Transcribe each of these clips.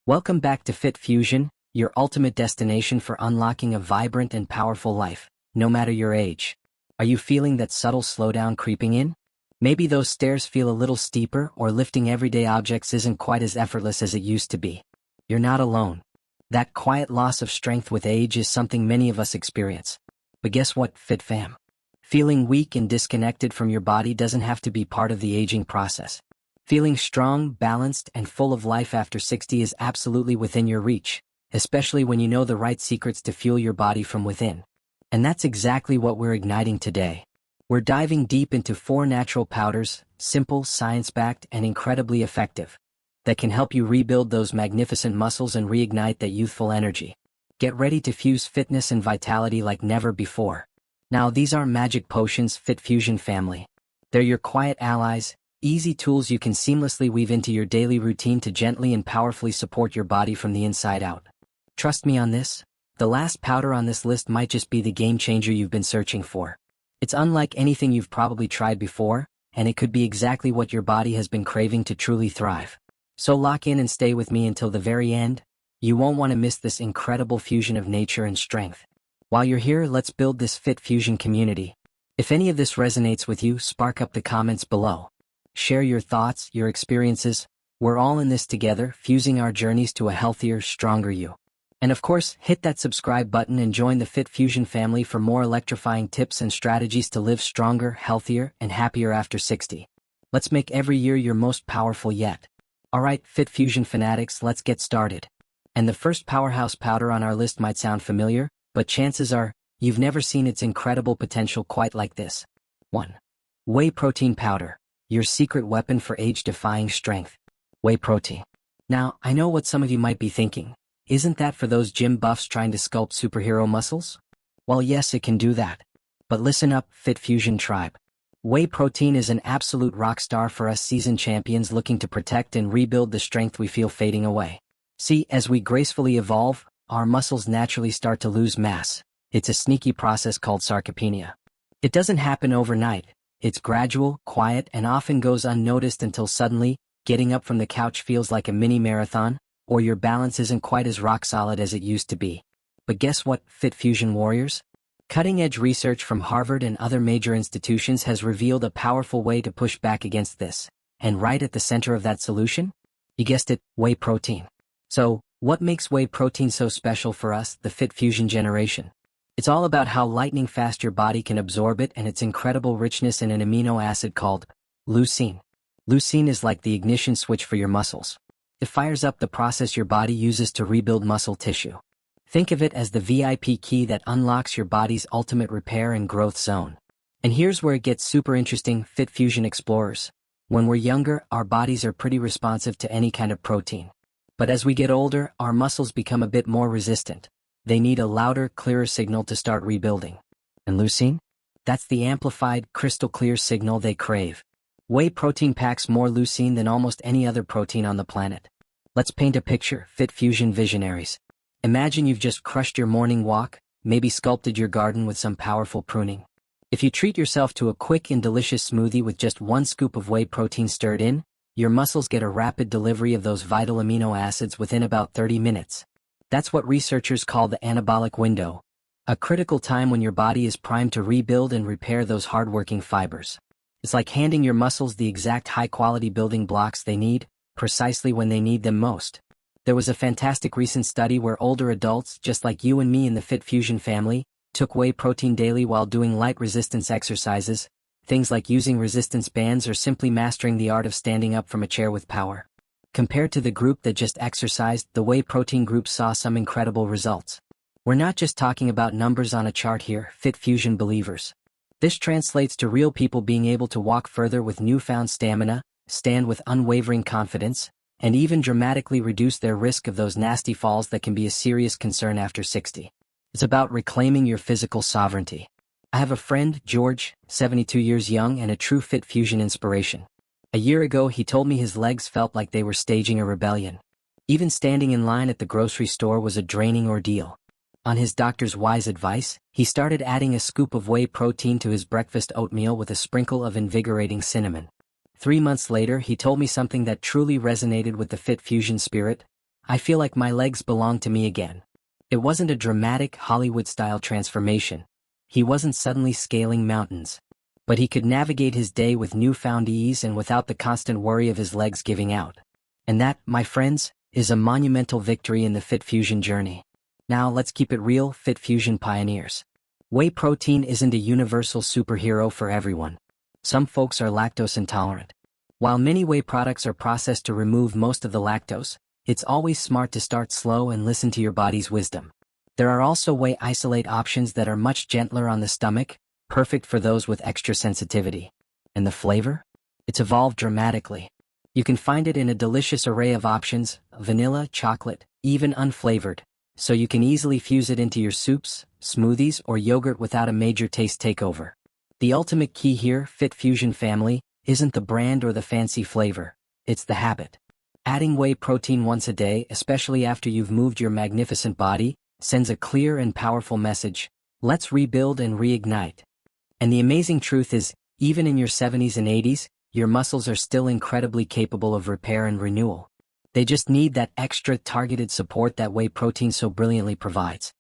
Welcome back to Fit Fusion, your ultimate destination for unlocking a vibrant and powerful life, no matter your age. Are you feeling that subtle slowdown creeping in? Maybe those stairs feel a little steeper, or lifting everyday objects isn't quite as effortless as it used to be. You're not alone. That quiet loss of strength with age is something many of us experience. But guess what, Fit Fam? Feeling weak and disconnected from your body doesn't have to be part of the aging process. Feeling strong, balanced, and full of life after 60 is absolutely within your reach, especially when you know the right secrets to fuel your body from within. And that's exactly what we're igniting today. We're diving deep into 4 natural powders, simple, science-backed, and incredibly effective, that can help you rebuild those magnificent muscles and reignite that youthful energy. Get ready to fuse fitness and vitality like never before. Now, these aren't magic potions, Fit Fusion family. They're your quiet allies, easy tools you can seamlessly weave into your daily routine to gently and powerfully support your body from the inside out. Trust me on this, the last powder on this list might just be the game changer you've been searching for. It's unlike anything you've probably tried before, and it could be exactly what your body has been craving to truly thrive. So lock in and stay with me until the very end. You won't want to miss this incredible fusion of nature and strength. While you're here, let's build this Fit Fusion community. If any of this resonates with you, spark up the comments below. Share your thoughts, your experiences. We're all in this together, fusing our journeys to a healthier, stronger you. And of course, hit that subscribe button and join the Fit Fusion family for more electrifying tips and strategies to live stronger, healthier, and happier after 60. Let's make every year your most powerful yet. Alright, Fit Fusion fanatics, let's get started. And the first powerhouse powder on our list might sound familiar, but chances are, you've never seen its incredible potential quite like this. 1. Whey Protein Powder. Your secret weapon for age-defying strength. Whey protein. Now, I know what some of you might be thinking. Isn't that for those gym buffs trying to sculpt superhero muscles? Well, yes, it can do that. But listen up, Fit Fusion tribe. Whey protein is an absolute rock star for us seasoned champions looking to protect and rebuild the strength we feel fading away. See, as we gracefully evolve, our muscles naturally start to lose mass. It's a sneaky process called sarcopenia. It doesn't happen overnight. It's gradual, quiet, and often goes unnoticed until suddenly, getting up from the couch feels like a mini marathon, or your balance isn't quite as rock solid as it used to be. But guess what, Fit Fusion warriors? Cutting-edge research from Harvard and other major institutions has revealed a powerful way to push back against this. And right at the center of that solution? You guessed it, whey protein. So, what makes whey protein so special for us, the Fit Fusion generation? It's all about how lightning fast your body can absorb it and its incredible richness in an amino acid called leucine. Leucine is like the ignition switch for your muscles. It fires up the process your body uses to rebuild muscle tissue. Think of it as the VIP key that unlocks your body's ultimate repair and growth zone. And here's where it gets super interesting, Fit Fusion explorers. When we're younger, our bodies are pretty responsive to any kind of protein. But as we get older, our muscles become a bit more resistant. They need a louder, clearer signal to start rebuilding. And leucine? That's the amplified, crystal-clear signal they crave. Whey protein packs more leucine than almost any other protein on the planet. Let's paint a picture, Fit Fusion visionaries. Imagine you've just crushed your morning walk, maybe sculpted your garden with some powerful pruning. If you treat yourself to a quick and delicious smoothie with just 1 scoop of whey protein stirred in, your muscles get a rapid delivery of those vital amino acids within about 30 minutes. That's what researchers call the anabolic window, a critical time when your body is primed to rebuild and repair those hardworking fibers. It's like handing your muscles the exact high-quality building blocks they need, precisely when they need them most. There was a fantastic recent study where older adults, just like you and me in the Fit Fusion family, took whey protein daily while doing light resistance exercises, things like using resistance bands or simply mastering the art of standing up from a chair with power. Compared to the group that just exercised, the whey protein group saw some incredible results. We're not just talking about numbers on a chart here, Fit Fusion believers. This translates to real people being able to walk further with newfound stamina, stand with unwavering confidence, and even dramatically reduce their risk of those nasty falls that can be a serious concern after 60. It's about reclaiming your physical sovereignty. I have a friend, George, 72 years young and a true Fit Fusion inspiration. A year ago, he told me his legs felt like they were staging a rebellion. Even standing in line at the grocery store was a draining ordeal. On his doctor's wise advice, he started adding a scoop of whey protein to his breakfast oatmeal with a sprinkle of invigorating cinnamon. 3 months later, he told me something that truly resonated with the Fit Fusion spirit. I feel like my legs belong to me again. It wasn't a dramatic Hollywood-style transformation. He wasn't suddenly scaling mountains. But he could navigate his day with newfound ease and without the constant worry of his legs giving out. And that, my friends, is a monumental victory in the Fit Fusion journey. Now let's keep it real, Fit Fusion pioneers. Whey protein isn't a universal superhero for everyone. Some folks are lactose intolerant. While many whey products are processed to remove most of the lactose, it's always smart to start slow and listen to your body's wisdom. There are also whey isolate options that are much gentler on the stomach, perfect for those with extra sensitivity. And the flavor? It's evolved dramatically. You can find it in a delicious array of options, vanilla, chocolate, even unflavored, so you can easily fuse it into your soups, smoothies, or yogurt without a major taste takeover. The ultimate key here, Fit Fusion family, isn't the brand or the fancy flavor, it's the habit. Adding whey protein once a day, especially after you've moved your magnificent body, sends a clear and powerful message: let's rebuild and reignite. And the amazing truth is, even in your 70s and 80s, your muscles are still incredibly capable of repair and renewal. They just need that extra targeted support that whey protein so brilliantly provides.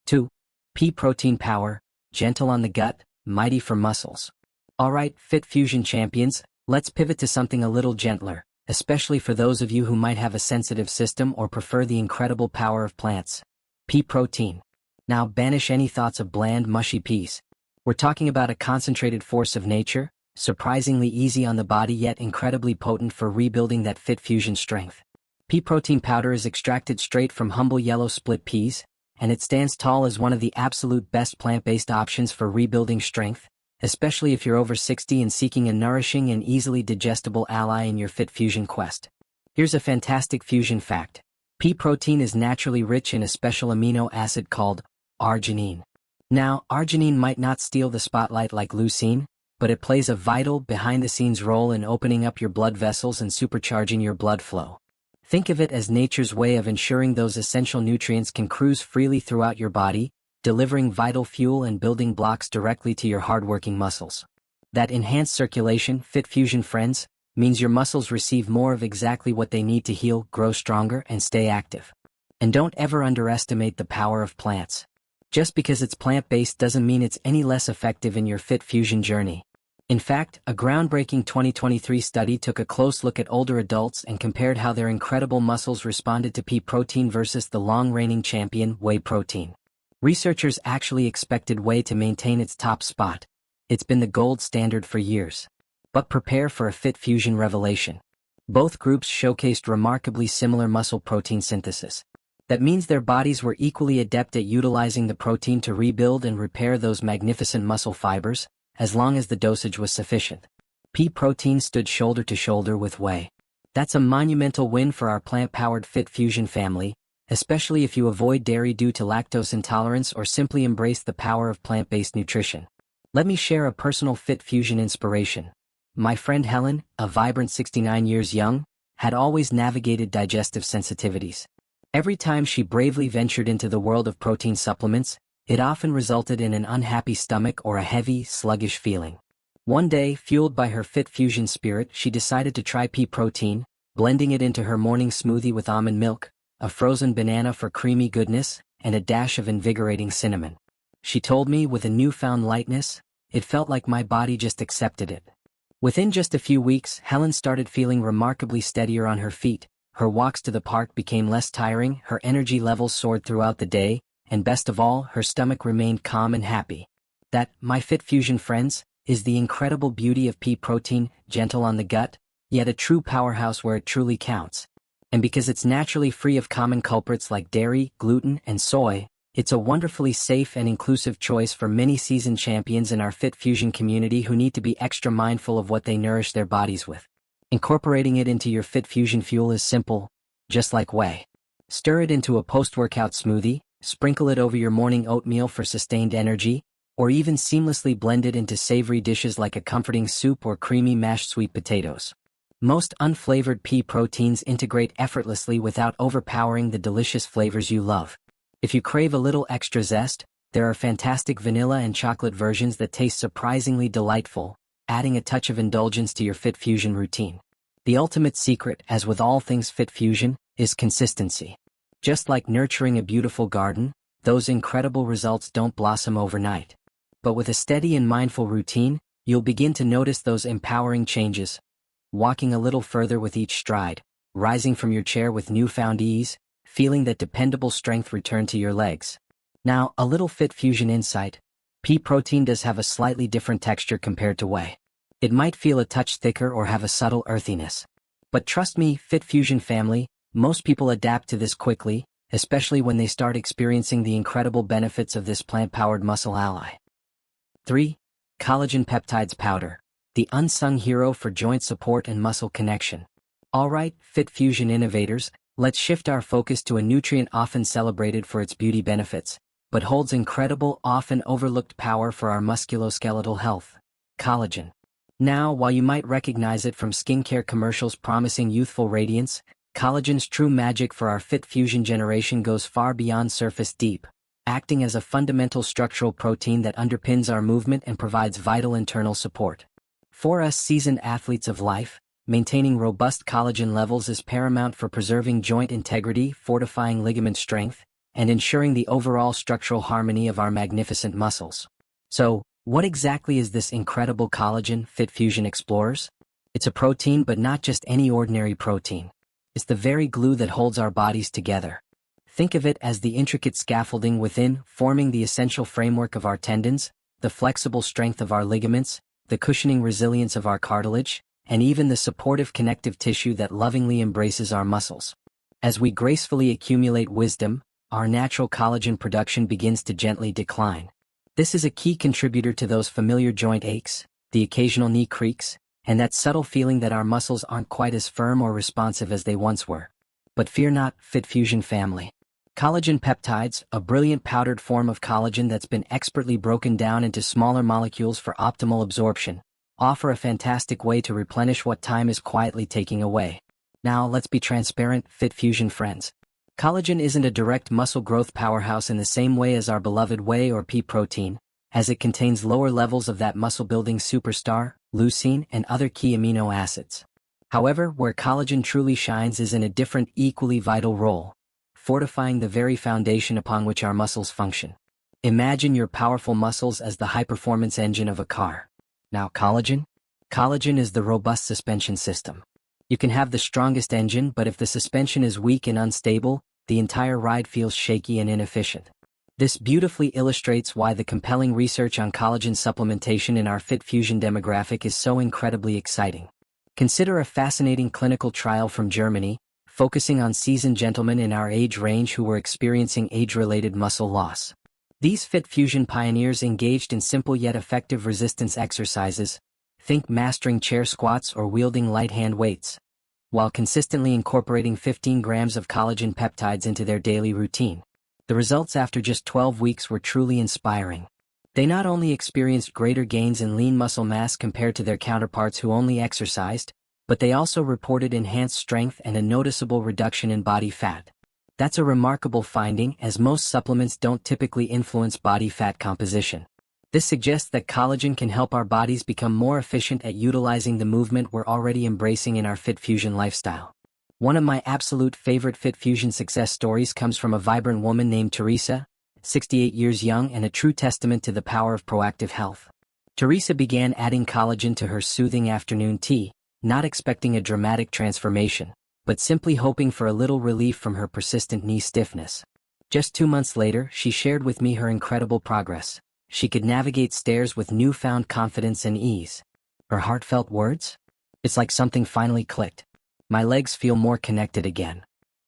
2. Pea protein power, gentle on the gut, mighty for muscles. Alright, Fit Fusion champions, let's pivot to something a little gentler, especially for those of you who might have a sensitive system or prefer the incredible power of plants. Pea protein. Now banish any thoughts of bland, mushy peas. We're talking about a concentrated force of nature, surprisingly easy on the body yet incredibly potent for rebuilding that Fit Fusion strength. Pea protein powder is extracted straight from humble yellow split peas, and it stands tall as one of the absolute best plant-based options for rebuilding strength, especially if you're over 60 and seeking a nourishing and easily digestible ally in your Fit Fusion quest. Here's a fantastic fusion fact. Pea protein is naturally rich in a special amino acid called arginine. Now, arginine might not steal the spotlight like leucine, but it plays a vital, behind-the-scenes role in opening up your blood vessels and supercharging your blood flow. Think of it as nature's way of ensuring those essential nutrients can cruise freely throughout your body, delivering vital fuel and building blocks directly to your hardworking muscles. That enhanced circulation, Fit Fusion friends, means your muscles receive more of exactly what they need to heal, grow stronger, and stay active. And don't ever underestimate the power of plants. Just because it's plant-based doesn't mean it's any less effective in your Fit Fusion journey. In fact, a groundbreaking 2023 study took a close look at older adults and compared how their incredible muscles responded to pea protein versus the long-reigning champion, whey protein. Researchers actually expected whey to maintain its top spot. It's been the gold standard for years. But prepare for a Fit Fusion revelation. Both groups showcased remarkably similar muscle protein synthesis. That means their bodies were equally adept at utilizing the protein to rebuild and repair those magnificent muscle fibers, as long as the dosage was sufficient. Pea protein stood shoulder to shoulder with whey. That's a monumental win for our plant-powered Fit Fusion family, especially if you avoid dairy due to lactose intolerance or simply embrace the power of plant-based nutrition. Let me share a personal Fit Fusion inspiration. My friend Helen, a vibrant 69 years young, had always navigated digestive sensitivities. Every time she bravely ventured into the world of protein supplements, it often resulted in an unhappy stomach or a heavy, sluggish feeling. One day, fueled by her Fit Fusion spirit, she decided to try pea protein, blending it into her morning smoothie with almond milk, a frozen banana for creamy goodness, and a dash of invigorating cinnamon. She told me, with a newfound lightness, it felt like my body just accepted it. Within just a few weeks, Helen started feeling remarkably steadier on her feet. Her walks to the park became less tiring, her energy levels soared throughout the day, and best of all, her stomach remained calm and happy. That, my Fit Fusion friends, is the incredible beauty of pea protein, gentle on the gut, yet a true powerhouse where it truly counts. And because it's naturally free of common culprits like dairy, gluten, and soy, it's a wonderfully safe and inclusive choice for many seasoned champions in our Fit Fusion community who need to be extra mindful of what they nourish their bodies with. Incorporating it into your Fit Fusion fuel is simple, just like whey. Stir it into a post-workout smoothie, sprinkle it over your morning oatmeal for sustained energy, or even seamlessly blend it into savory dishes like a comforting soup or creamy mashed sweet potatoes. Most unflavored pea proteins integrate effortlessly without overpowering the delicious flavors you love. If you crave a little extra zest, there are fantastic vanilla and chocolate versions that taste surprisingly delightful, adding a touch of indulgence to your Fit Fusion routine. The ultimate secret, as with all things Fit Fusion, is consistency. Just like nurturing a beautiful garden, those incredible results don't blossom overnight. But with a steady and mindful routine, you'll begin to notice those empowering changes. Walking a little further with each stride, rising from your chair with newfound ease, feeling that dependable strength return to your legs. Now, a little Fit Fusion insight. Pea protein does have a slightly different texture compared to whey. It might feel a touch thicker or have a subtle earthiness. But trust me, Fit Fusion family, most people adapt to this quickly, especially when they start experiencing the incredible benefits of this plant-powered muscle ally. 3. Collagen Peptides Powder, the unsung hero for joint support and muscle connection. Alright, Fit Fusion innovators, let's shift our focus to a nutrient often celebrated for its beauty benefits, but holds incredible, often overlooked power for our musculoskeletal health: collagen. Now, while you might recognize it from skincare commercials promising youthful radiance, collagen's true magic for our Fit Fusion generation goes far beyond surface deep, acting as a fundamental structural protein that underpins our movement and provides vital internal support. For us seasoned athletes of life, maintaining robust collagen levels is paramount for preserving joint integrity, fortifying ligament strength, and ensuring the overall structural harmony of our magnificent muscles. So, what exactly is this incredible collagen, Fit Fusion explorers? It's a protein, but not just any ordinary protein. It's the very glue that holds our bodies together. Think of it as the intricate scaffolding within, forming the essential framework of our tendons, the flexible strength of our ligaments, the cushioning resilience of our cartilage, and even the supportive connective tissue that lovingly embraces our muscles. As we gracefully accumulate wisdom, our natural collagen production begins to gently decline. This is a key contributor to those familiar joint aches, the occasional knee creaks, and that subtle feeling that our muscles aren't quite as firm or responsive as they once were. But fear not, Fit Fusion family. Collagen peptides, a brilliant powdered form of collagen that's been expertly broken down into smaller molecules for optimal absorption, offer a fantastic way to replenish what time is quietly taking away. Now, let's be transparent, Fit Fusion friends. Collagen isn't a direct muscle growth powerhouse in the same way as our beloved whey or pea protein, as it contains lower levels of that muscle-building superstar, leucine, and other key amino acids. However, where collagen truly shines is in a different, equally vital role: fortifying the very foundation upon which our muscles function. Imagine your powerful muscles as the high-performance engine of a car. Now, collagen? Collagen is the robust suspension system. You can have the strongest engine, but if the suspension is weak and unstable, the entire ride feels shaky and inefficient. This beautifully illustrates why the compelling research on collagen supplementation in our Fit Fusion demographic is so incredibly exciting. Consider a fascinating clinical trial from Germany, focusing on seasoned gentlemen in our age range who were experiencing age-related muscle loss. These Fit Fusion pioneers engaged in simple yet effective resistance exercises, think mastering chair squats or wielding light hand weights, while consistently incorporating 15 grams of collagen peptides into their daily routine. The results after just 12 weeks were truly inspiring. They not only experienced greater gains in lean muscle mass compared to their counterparts who only exercised, but they also reported enhanced strength and a noticeable reduction in body fat. That's a remarkable finding, as most supplements don't typically influence body fat composition. This suggests that collagen can help our bodies become more efficient at utilizing the movement we're already embracing in our Fit Fusion lifestyle. One of my absolute favorite Fit Fusion success stories comes from a vibrant woman named Teresa, 68 years young and a true testament to the power of proactive health. Teresa began adding collagen to her soothing afternoon tea, not expecting a dramatic transformation, but simply hoping for a little relief from her persistent knee stiffness. Just 2 months later, she shared with me her incredible progress. She could navigate stairs with newfound confidence and ease. Her heartfelt words? It's like something finally clicked. My legs feel more connected again.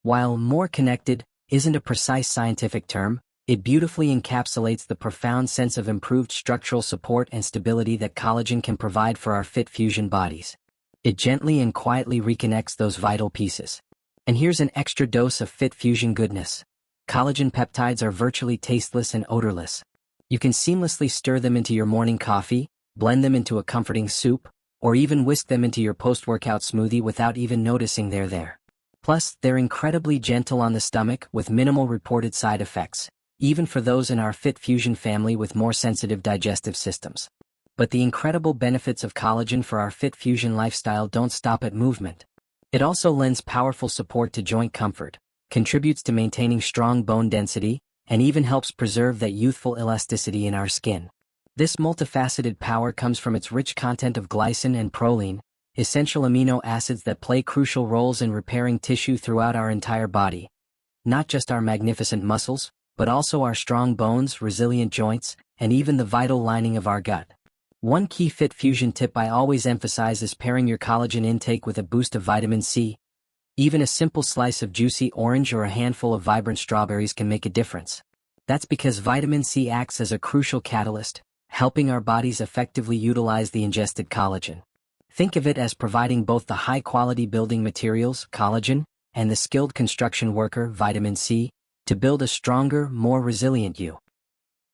While more connected isn't a precise scientific term, it beautifully encapsulates the profound sense of improved structural support and stability that collagen can provide for our Fit Fusion bodies. It gently and quietly reconnects those vital pieces. And here's an extra dose of Fit Fusion goodness. Collagen peptides are virtually tasteless and odorless. You can seamlessly stir them into your morning coffee, blend them into a comforting soup, or even whisk them into your post-workout smoothie without even noticing they're there. Plus, they're incredibly gentle on the stomach with minimal reported side effects, even for those in our Fit Fusion family with more sensitive digestive systems. But the incredible benefits of collagen for our Fit Fusion lifestyle don't stop at movement. It also lends powerful support to joint comfort, contributes to maintaining strong bone density, and even helps preserve that youthful elasticity in our skin. This multifaceted power comes from its rich content of glycine and proline, essential amino acids that play crucial roles in repairing tissue throughout our entire body. Not just our magnificent muscles, but also our strong bones, resilient joints, and even the vital lining of our gut. One key Fit Fusion tip I always emphasize is pairing your collagen intake with a boost of vitamin C. Even a simple slice of juicy orange or a handful of vibrant strawberries can make a difference. That's because vitamin C acts as a crucial catalyst, helping our bodies effectively utilize the ingested collagen. Think of it as providing both the high-quality building materials, collagen, and the skilled construction worker, vitamin C, to build a stronger, more resilient you.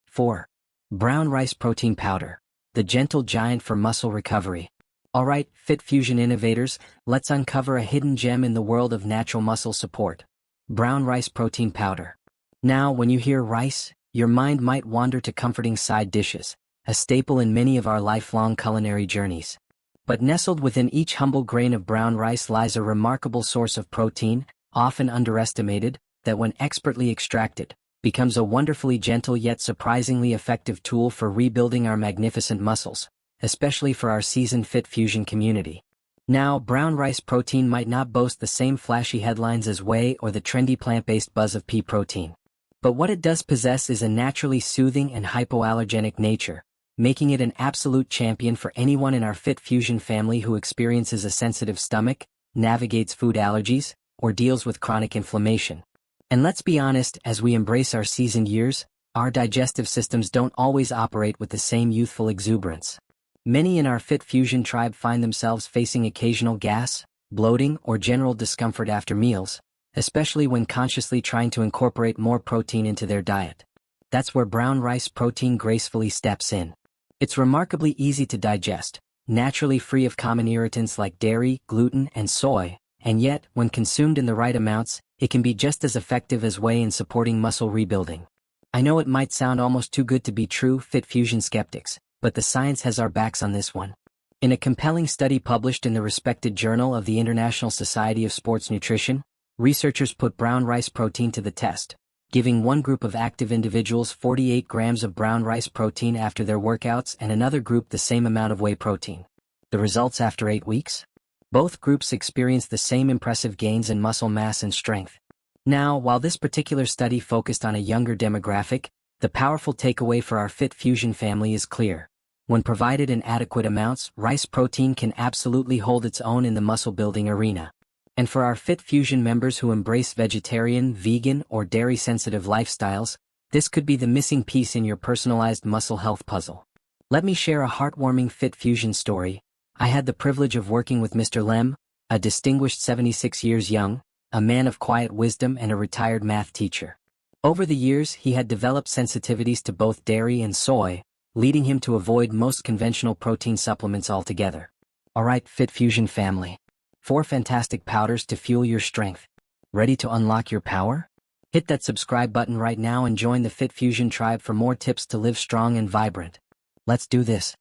4. Brown rice protein powder, the gentle giant for muscle recovery. Alright, Fit Fusion innovators, let's uncover a hidden gem in the world of natural muscle support. Brown rice protein powder. Now, when you hear rice, your mind might wander to comforting side dishes, a staple in many of our lifelong culinary journeys. But nestled within each humble grain of brown rice lies a remarkable source of protein, often underestimated, that when expertly extracted, becomes a wonderfully gentle yet surprisingly effective tool for rebuilding our magnificent muscles, especially for our seasoned Fit Fusion community. Now, brown rice protein might not boast the same flashy headlines as whey or the trendy plant-based buzz of pea protein. But what it does possess is a naturally soothing and hypoallergenic nature, making it an absolute champion for anyone in our Fit Fusion family who experiences a sensitive stomach, navigates food allergies, or deals with chronic inflammation. And let's be honest, as we embrace our seasoned years, our digestive systems don't always operate with the same youthful exuberance. Many in our Fit Fusion tribe find themselves facing occasional gas, bloating, or general discomfort after meals, especially when consciously trying to incorporate more protein into their diet. That's where brown rice protein gracefully steps in. It's remarkably easy to digest, naturally free of common irritants like dairy, gluten, and soy, and yet, when consumed in the right amounts, it can be just as effective as whey in supporting muscle rebuilding. I know it might sound almost too good to be true, Fit Fusion skeptics, but the science has our backs on this one. In a compelling study published in the respected Journal of the International Society of Sports Nutrition, researchers put brown rice protein to the test, giving one group of active individuals 48 grams of brown rice protein after their workouts and another group the same amount of whey protein. The results after 8 weeks? Both groups experienced the same impressive gains in muscle mass and strength. Now, while this particular study focused on a younger demographic, the powerful takeaway for our Fit Fusion family is clear. When provided in adequate amounts, rice protein can absolutely hold its own in the muscle-building arena. And for our Fit Fusion members who embrace vegetarian, vegan, or dairy-sensitive lifestyles, this could be the missing piece in your personalized muscle health puzzle. Let me share a heartwarming Fit Fusion story. I had the privilege of working with Mr. Lem, a distinguished 76 years young, a man of quiet wisdom and a retired math teacher. Over the years, he had developed sensitivities to both dairy and soy, leading him to avoid most conventional protein supplements altogether. Alright, Fit Fusion family. 4 fantastic powders to fuel your strength. Ready to unlock your power? Hit that subscribe button right now and join the Fit Fusion tribe for more tips to live strong and vibrant. Let's do this.